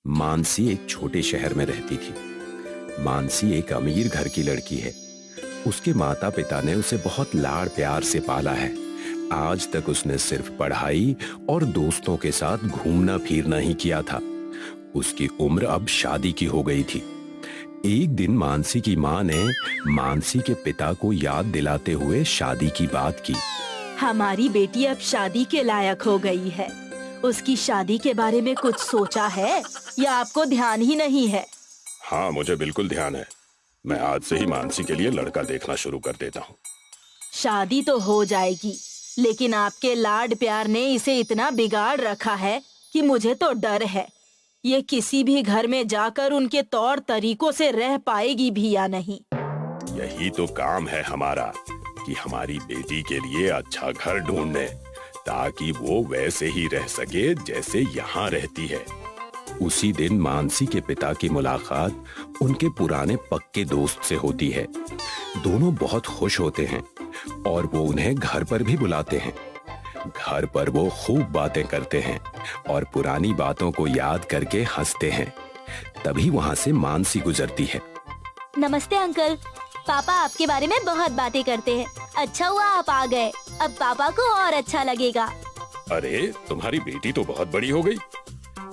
मानसी एक छोटे शहर में रहती थी। मानसी एक अमीर घर की लड़की है। उसके माता पिता ने उसे बहुत लाड़ प्यार से पाला है। आज तक उसने सिर्फ पढ़ाई और दोस्तों के साथ घूमना फिरना ही किया था। उसकी उम्र अब शादी की हो गई थी। एक दिन मानसी की माँ ने मानसी के पिता को याद दिलाते हुए शादी की बात की। हमारी बेटी अब शादी के लायक हो गई है। उसकी शादी के बारे में कुछ सोचा है या आपको ध्यान ही नहीं है? हाँ, मुझे बिल्कुल ध्यान है। मैं आज से ही मानसी के लिए लड़का देखना शुरू कर देता हूँ। शादी तो हो जाएगी, लेकिन आपके लाड प्यार ने इसे इतना बिगाड़ रखा है कि मुझे तो डर है ये किसी भी घर में जाकर उनके तौर तरीकों से रह पाएगी भी या नहीं। यही तो काम है हमारा कि हमारी बेटी के लिए अच्छा घर ढूंढने, ताकि वो वैसे ही रह सके जैसे यहाँ रहती है। उसी दिन मानसी के पिता की मुलाकात उनके पुराने पक्के दोस्त से होती है। दोनों बहुत खुश होते हैं और वो उन्हें घर पर भी बुलाते हैं। घर पर वो खूब बातें करते हैं और पुरानी बातों को याद करके हंसते हैं। तभी वहाँ से मानसी गुजरती है। नमस्ते अंकल, पापा आपके बारे में बहुत बातें करते हैं। अच्छा हुआ आप आ गए, अब पापा को और अच्छा लगेगा। अरे, तुम्हारी बेटी तो बहुत बड़ी हो गई।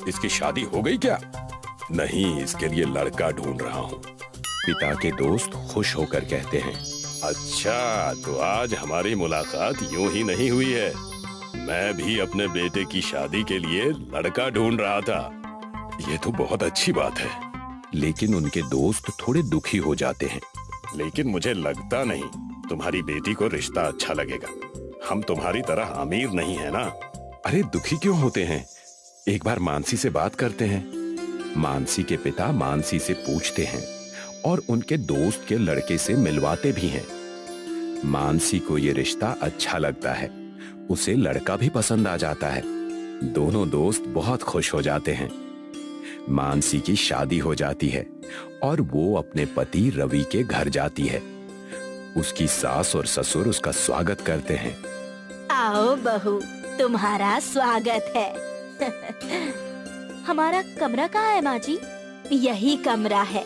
इसकी शादी हो गई क्या? नहीं, इसके लिए लड़का ढूंढ रहा हूँ। पिता के दोस्त खुश होकर कहते हैं। अच्छा, तो आज हमारी मुलाकात यूं ही नहीं हुई है। मैं भी अपने बेटे की शादी के लिए लड़का ढूंढ रहा था। ये तो बहुत अच्छी बात है। लेकिन उनके दोस्त थोड़े दुखी हो जाते हैं। लेकिन मुझे लगता नहीं तुम्हारी बेटी को रिश्ता अच्छा लगेगा। हम तुम्हारी तरह अमीर नहीं है ना। अरे, दुखी क्यों होते हैं? एक बार मानसी से बात करते हैं। मानसी के पिता मानसी से पूछते हैं और उनके दोस्त के लड़के से मिलवाते भी हैं। मानसी को ये रिश्ता अच्छा लगता है। उसे लड़का भी पसंद आ जाता है। दोनों दोस्त बहुत खुश हो जाते हैं। मानसी की शादी हो जाती है और वो अपने पति रवि के घर जाती है। उसकी सास और ससुर उसका स्वागत करते हैं। आओ बहू, तुम्हारा स्वागत है। हमारा कमरा कहाँ है माँ जी? यही कमरा है।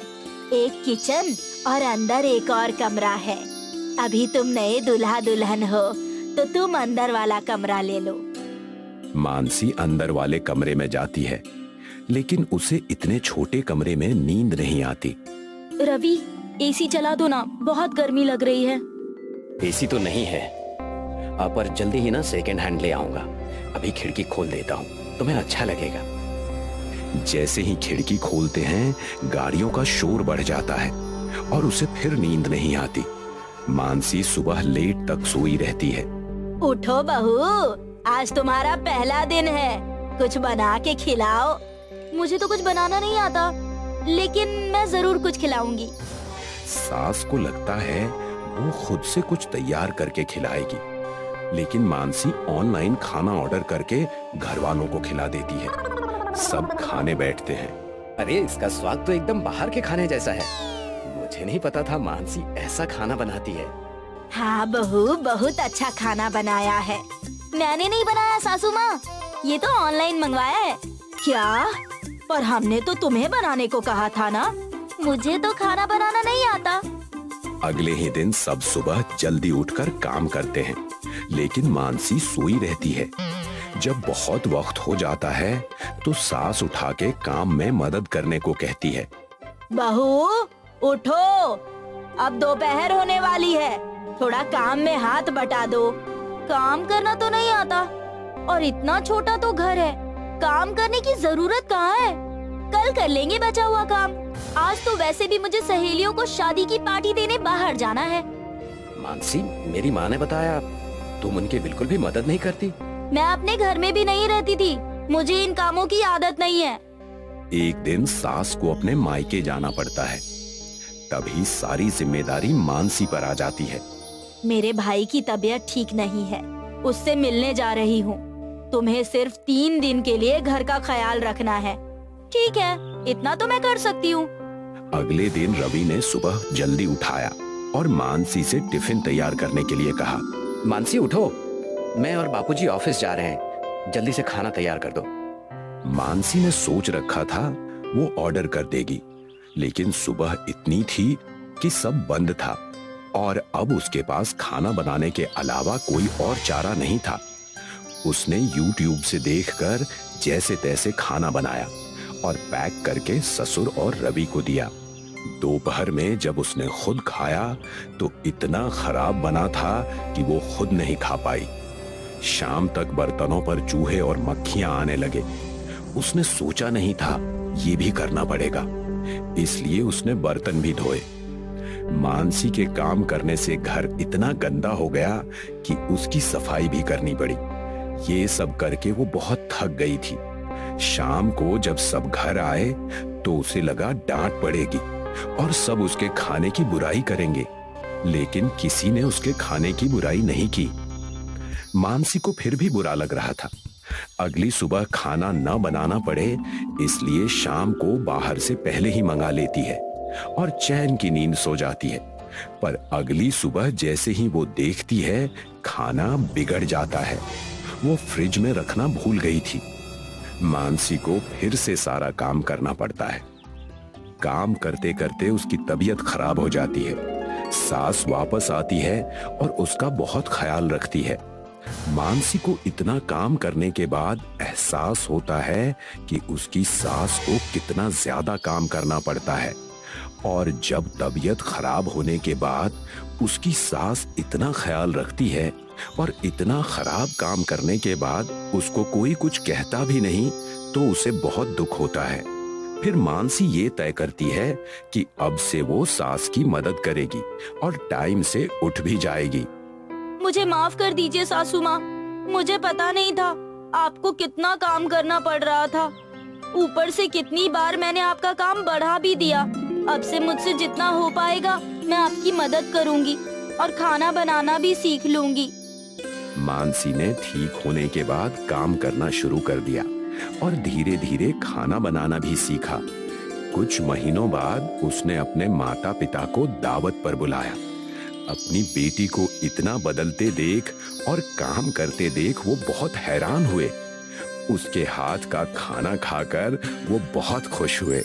एक किचन और अंदर एक और कमरा है। अभी तुम नए दुल्हा दुल्हन हो तो तुम अंदर वाला कमरा ले लो। मानसी अंदर वाले कमरे में जाती है, लेकिन उसे इतने छोटे कमरे में नींद नहीं आती। रवि, एसी चला दो ना, बहुत गर्मी लग रही है। एसी तो नहीं है, पर जल्दी ही ना सेकेंड हैंड ले आऊंगा। अभी खिड़की खोल देता हूँ, तुम्हें अच्छा लगेगा। जैसे ही खिड़की खोलते हैं, गाड़ियों का शोर बढ़ जाता है और उसे फिर नींद नहीं आती। मानसी सुबह लेट तक सोई रहती है। उठो बहू, आज तुम्हारा पहला दिन है। कुछ बना के खिलाओ। मुझे तो कुछ बनाना नहीं आता, लेकिन मैं जरूर कुछ खिलाऊंगी। सास को लगता है वो खुद से कुछ तैयार करके खिलाएगी, लेकिन मानसी ऑनलाइन खाना ऑर्डर करके घर वालों को खिला देती है। सब खाने बैठते हैं। अरे, इसका स्वाद तो एकदम बाहर के खाने जैसा है। मुझे नहीं पता था मानसी ऐसा खाना बनाती है। हाँ बहू, बहुत अच्छा खाना बनाया है। मैंने नहीं बनाया सासू माँ, ये तो ऑनलाइन मंगवाया है। क्या? पर हमने तो तुम्हें बनाने को कहा था ना। मुझे तो खाना बनाना नहीं आता। अगले ही दिन सब सुबह जल्दी उठकर काम करते हैं, लेकिन मानसी सोई रहती है। जब बहुत वक्त हो जाता है तो सास उठा के काम में मदद करने को कहती है। बहू उठो, अब दोपहर होने वाली है। थोड़ा काम में हाथ बटा दो। काम करना तो नहीं आता, और इतना छोटा तो घर है, काम करने की जरूरत कहाँ है? कल कर लेंगे बचा हुआ काम। आज तो वैसे भी मुझे सहेलियों को शादी की पार्टी देने बाहर जाना है। मानसी, मेरी माँ ने बताया तुम उनकी बिल्कुल भी मदद नहीं करती। मैं अपने घर में भी नहीं रहती थी, मुझे इन कामों की आदत नहीं है। एक दिन सास को अपने मायके जाना पड़ता है। तभी सारी जिम्मेदारी मानसी पर आ जाती है। मेरे भाई की तबीयत ठीक नहीं है, उससे मिलने जा रही हूँ। तुम्हें सिर्फ 3 दिन के लिए घर का ख्याल रखना है। ठीक है, इतना तो मैं कर सकती हूँ। अगले दिन रवि ने सुबह जल्दी उठाया और मानसी से टिफिन तैयार करने के लिए कहा। मानसी उठो, मैं और बापूजी ऑफिस जा रहे हैं, जल्दी से खाना तैयार कर दो। मानसी ने सोच रखा था वो ऑर्डर कर देगी। लेकिन सुबह इतनी थी कि सब बंद था और अब उसके पास खाना बनाने के अलावा कोई और चारा नहीं था। उसने YouTube से देखकर जैसे तैसे खाना बनाया और पैक करके ससुर और रवि को दिया। दोपहर में जब उसने खुद खाया तो इतना खराब बना था कि वो खुद नहीं खा पाई। शाम तक बर्तनों पर चूहे और मक्खियां आने लगे। उसने सोचा नहीं था ये भी करना पड़ेगा, इसलिए उसने बर्तन भी धोए। मानसी के काम करने से घर इतना गंदा हो गया कि उसकी सफाई भी करनी पड़ी। ये सब करके वो बहुत थक गई थी। शाम को जब सब घर आए तो उसे लगा डांट पड़ेगी और सब उसके खाने की बुराई करेंगे, लेकिन किसी ने उसके खाने की बुराई नहीं की। मानसी को फिर भी बुरा लग रहा था। अगली सुबह खाना न बनाना पड़े इसलिए शाम को बाहर से पहले ही मंगा लेती है और चैन की नींद सो जाती है। पर अगली सुबह जैसे ही वो देखती है खाना बिगड़ जाता है। वो फ्रिज में रखना भूल गई थी। मानसी को फिर से सारा काम करना पड़ता है। काम करते करते उसकी तबीयत खराब हो जाती है। सास वापस आती है और उसका बहुत ख्याल रखती है। मानसी को इतना काम करने के बाद एहसास होता है कि उसकी सास को कितना ज्यादा काम करना पड़ता है, और जब तबीयत खराब होने के बाद उसकी सास इतना ख्याल रखती है और इतना खराब काम करने के बाद उसको कोई कुछ कहता भी नहीं तो उसे बहुत दुख होता है। फिर मानसी ये तय करती है कि अब से वो सास की मदद करेगी और टाइम से उठ भी जाएगी। मुझे माफ कर दीजिए सासू माँ, मुझे पता नहीं था आपको कितना काम करना पड़ रहा था। ऊपर से कितनी बार मैंने आपका काम बढ़ा भी दिया। अब से मुझसे जितना हो पाएगा मैं आपकी मदद करूंगी और खाना बनाना भी सीख लूंगी। मानसी ने ठीक होने के बाद काम करना शुरू कर दिया और धीरे धीरे खाना बनाना भी सीखा। कुछ महीनों बाद उसने अपने माता पिता को दावत पर बुलाया। अपनी बेटी को इतना बदलते देख और काम करते देख वो बहुत हैरान हुए। उसके हाथ का खाना खाकर वो बहुत खुश हुए।